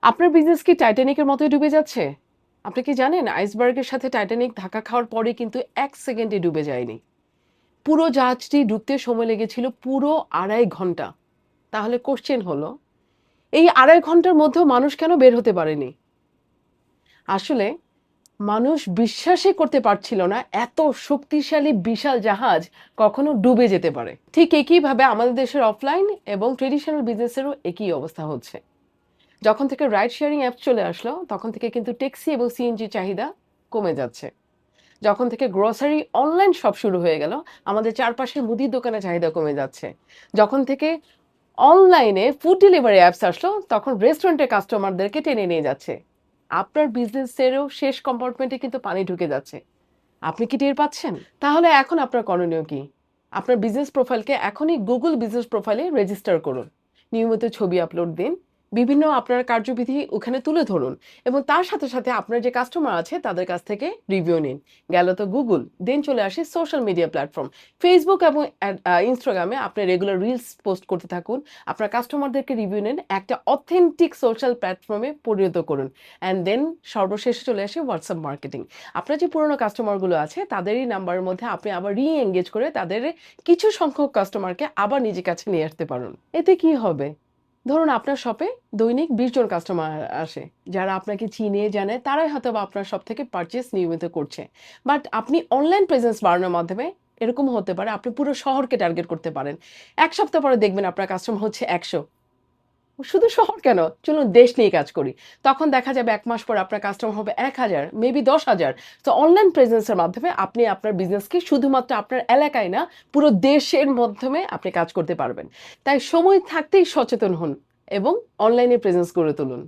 আপনার বিজনেস কি টাইটানিকের মতোই ডুবে যাচ্ছে? আপনি কি জানেন আইসবার্গের সাথে টাইটানিক ধাক্কা খাওয়ার পরে কিন্তু ১ সেকেন্ডে ডুবে যায়নি। পুরো জাহাজটি ডুবতে সময় লেগেছিল পুরো ২.৫ ঘন্টা। তাহলে কোশ্চেন হলো, এই ২.৫ ঘন্টার মধ্যেও মানুষ কেন বের হতে পারেনি? আসলে মানুষ বিশ্বাসই করতে পারছিল না এত শক্তিশালী বিশাল জাহাজ কখনো ডুবে যেতে পারে। ঠিক একইভাবে আমাদের দেশের অফলাইন এবং ট্রেডিশনাল বিজনেসেরও একই অবস্থা হচ্ছে। যখন থেকে রাইড শেয়ারিং অ্যাপ চলে আসলো, তখন থেকে কিন্তু ট্যাক্সি এবং সিএনজি চাহিদা কমে যাচ্ছে। যখন থেকে গ্রোসারি অনলাইন শপ শুরু হয়ে গেল, আমাদের চারপাশের মুদির দোকানের চাহিদা কমে যাচ্ছে। যখন থেকে অনলাইনে ফুড ডেলিভারি অ্যাপস আসলো, তখন রেস্টুরেন্টের কাস্টমারদেরকে টেনে নিয়ে যাচ্ছে। আপনার বিজনেসেরও শেষ কম্পার্টমেন্টে কিন্তু পানি ঢুকে যাচ্ছে। আপনি কি টের পাচ্ছেন? তাহলে এখন আপনার করণীয় কি? আপনার বিজনেস প্রোফাইলকে এখনই গুগল বিজনেস প্রোফাইলে রেজিস্টার করুন। নিয়মিত ছবি আপলোড দিন। বিভিন্ন আপনার কার্যবিধি ওখানে তুলে ধরুন এবং তার সাথে, সাথে আপনার যে কাস্টমার আছে তাদের কাছ থেকে রিভিউ নিন। গেল তো গুগল, দেন চলে আসে সোশ্যাল মিডিয়া প্ল্যাটফর্ম। ফেসবুক এবং ইনস্টাগ্রামে আপনি রেগুলার রিলস পোস্ট করতে থাকুন। আপনার কাস্টমারদেরকে রিভিউ নেন। একটা অথেন্টিক সোশ্যাল প্ল্যাটফর্মে পরিণত করুন। অ্যান্ড দেন সর্বশেষে চলে আসে হোয়াটসঅ্যাপ মার্কেটিং। আপনার যে পুরনো কাস্টমারগুলো আছে তাদেরই নাম্বারের মধ্যে আপনি আবার রি-এনগেজ করে তাদের কিছু সংখ্যক কাস্টমারকে আবার নিজের কাছে নিয়ে আসতে পারুন। এতে কি হবে? ধরুন আপনার শপে দৈনিক ২০ জন কাস্টমার আসে। যারা আপনাকে চিনে জানে তারাই হয়তোবা আপনার শপ থেকে পারচেজ নিয়মিত করছে। বাট আপনি অনলাইন প্রেজেন্স বাড়ানোর মাধ্যমে এরকমও হতে পারে আপনি পুরো শহরকে টার্গেট করতে পারেন। ১ সপ্তাহ পরে দেখবেন আপনার কাস্টমার হচ্ছে ১০০। শুধু শহর কেন? চলুন দেশ নিয়ে কাজ করি। তখন দেখা যাবে ১ মাস পর আপনার কাস্টমার হবে ১,০০০, মেবি ১০,০০০। তো অনলাইন প্রেজেন্স এর মাধ্যমে আপনি আপনার বিজনেসকে শুধুমাত্র আপনার এলাকায় না, পুরো দেশের মাধ্যমে আপনি কাজ করতে পারবেন। তাই সময় থাকতেই সচেতন হন এবং অনলাইনে প্রেজেন্স গড়ে তুলুন।